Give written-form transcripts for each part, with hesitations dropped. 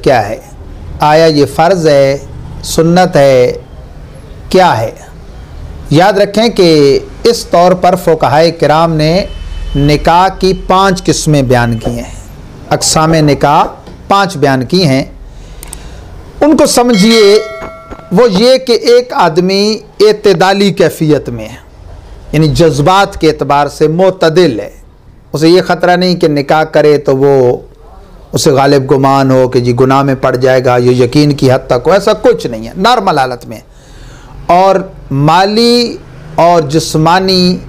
क्या है? आया ये फ़र्ज़ है, सुन्नत है, क्या है? याद रखें कि इस तौर पर फ़ुक़हाए किराम ने निकाह की 5 किस्में बयान की हैं, अक़साम निकाह 5 बयान की हैं। उनको समझिए, वो ये कि एक आदमी एतदाली कैफियत में है, यानी जज्बात के एतबार से मोतदिल है, उसे ये ख़तरा नहीं कि निकाह करे तो वो उसे गालिब गुमान हो कि जी गुनाह में पड़ जाएगा, ये यकीन की हद तक हो, ऐसा कुछ नहीं है, नॉर्मल हालत में। और माली और जिस्मानी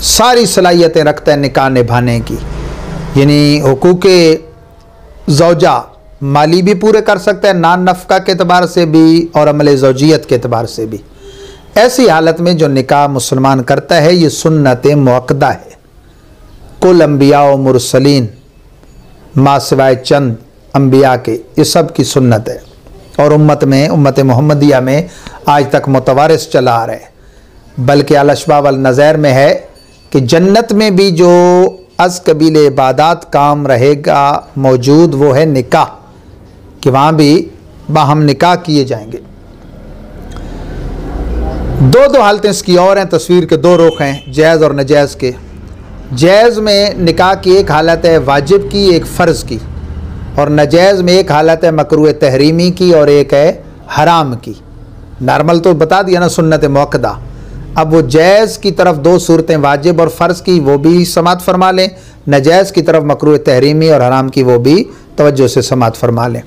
सारी सलाहियतें रखता है निकाह निभाने की, यानी हुकूके ज़ौजा माली भी पूरे कर सकता है, नान नफ़का के एतबार से भी और अमल ज़ौजियत के एतबार से भी। ऐसी हालत में जो निकाह मुसलमान करता है ये सुन्नत मुअक्कदा है। कुल अम्बिया व मुरसलीन मा सिवाय चंद अम्बिया के, ये सब की सुन्नत है और उम्मत में, उम्मत मोहम्मदिया में आज तक मुतवारिस चला आ रहा है। बल्कि अल-अशबा वल नज़ैर में है कि जन्नत में भी जो अज़ कबील इबादात काम रहेगा मौजूद वो है निकाह, कि वहाँ भी बाहम निकाह किए जाएंगे। दो हालतें इसकी और हैं, तस्वीर के 2 रुख हैं, जायज़ और नजायज़ के। जायज़ में निकाह की एक हालत है वाजिब की, एक फ़र्ज़ की, और नजायज़ में एक हालत है मकरूह तहरीमी की और एक है हराम की। नॉर्मल तो बता दिया ना, सुन्नत मुअक्कदा। अब वो जायज़ की तरफ 2 सूरतें वाजिब और फ़र्ज़ की वो भी समात फरमा लें, नजायज़ की तरफ मकरूह तहरीमी और हराम की वो भी तवज्जो से समात फरमा लें।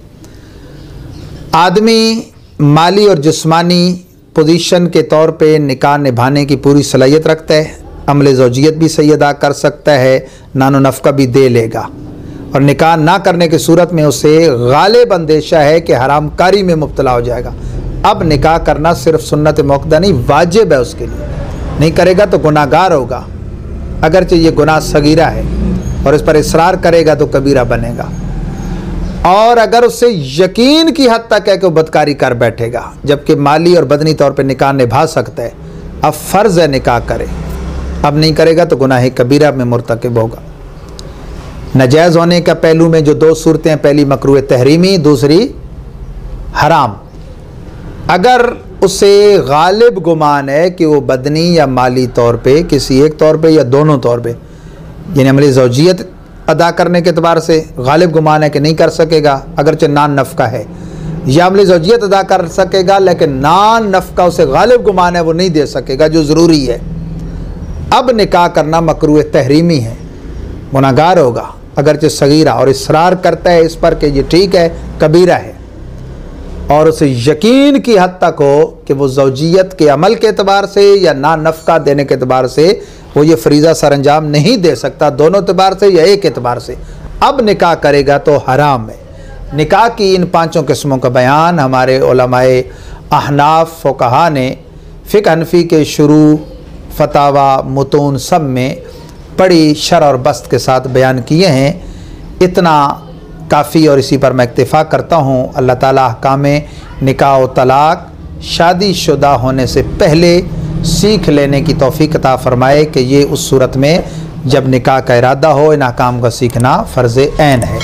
आदमी माली और जिस्मानी पोजीशन के तौर पे निकाह निभाने की पूरी सलाहियत रखता है, अमल ज़ौजियत भी सही अदा कर सकता है, नानो नफ़का भी दे लेगा, और निकाह ना करने की सूरत में उसे गालिब अंदेशा है कि हरामकारी में मुब्तला हो जाएगा। अब निकाह करना सिर्फ सुन्नत मुअक्कदा नहीं, वाजिब है उसके लिए, नहीं करेगा तो गुनाहगार होगा, अगरचे ये गुनाह सगीरा है, और इस पर इसरार करेगा तो कबीरा बनेगा। और अगर उससे यकीन की हद तक है कि वो बदकारी कर बैठेगा, जबकि माली और बदनी तौर पे निकाह निभा सकता है, अब फ़र्ज़ है निकाह करे, अब नहीं करेगा तो गुनाह कबीरा में मुर्तकिब होगा। नजायज़ होने का पहलू में जो 2 सूरतें हैं, पहली मकरूह तहरीमी, दूसरी हराम। अगर उसे गालिब गुमान है कि वो बदनी या माली तौर पे, किसी एक तौर पे या दोनों तौर पे, यानी अमल ज़ौजियत अदा करने के एतबार से गालिब गुमान है कि नहीं कर सकेगा अगरचे नान नफ़का है, या अमल ज़ौजियत अदा कर सकेगा लेकिन नान नफ़का उसे गालिब गुमान है वो नहीं दे सकेगा जो ज़रूरी है, अब निकाह करना मकरूह तहरीमी है, गुनाहगार होगा अगरचे सगीरा, और इसरार करता है इस पर कि ये ठीक है कबीरा है, और उसे यकीन की हद तक हो कि वो ज़ौजियत के अमल के एतबार से या ना नफ़का देने के एतबार से वो ये फरीज़ा सर अंजाम नहीं दे सकता, दोनों एतबार से या एक एतबार से, अब निकाह करेगा तो हराम है। निकाह की इन 5 किस्मों का बयान हमारे उलमाए अहनाफ फ़ुक़हा ने फ़िक़्ह हनफ़ी के शुरू, फ़तावा, मुतून सब में बड़ी शर और बस्त के साथ बयान किए हैं। इतना काफ़ी और इसी पर मैं इक्तिफ़ा करता हूँ। अल्लाह ताला अहकाम निकाह व तलाक़ शादीशुदा होने से पहले सीख लेने की तौफ़ीक़ अता फ़रमाए कि ये उस सूरत में जब निकाह का इरादा हो इन अहकाम का सीखना फ़र्ज़ ऐन है।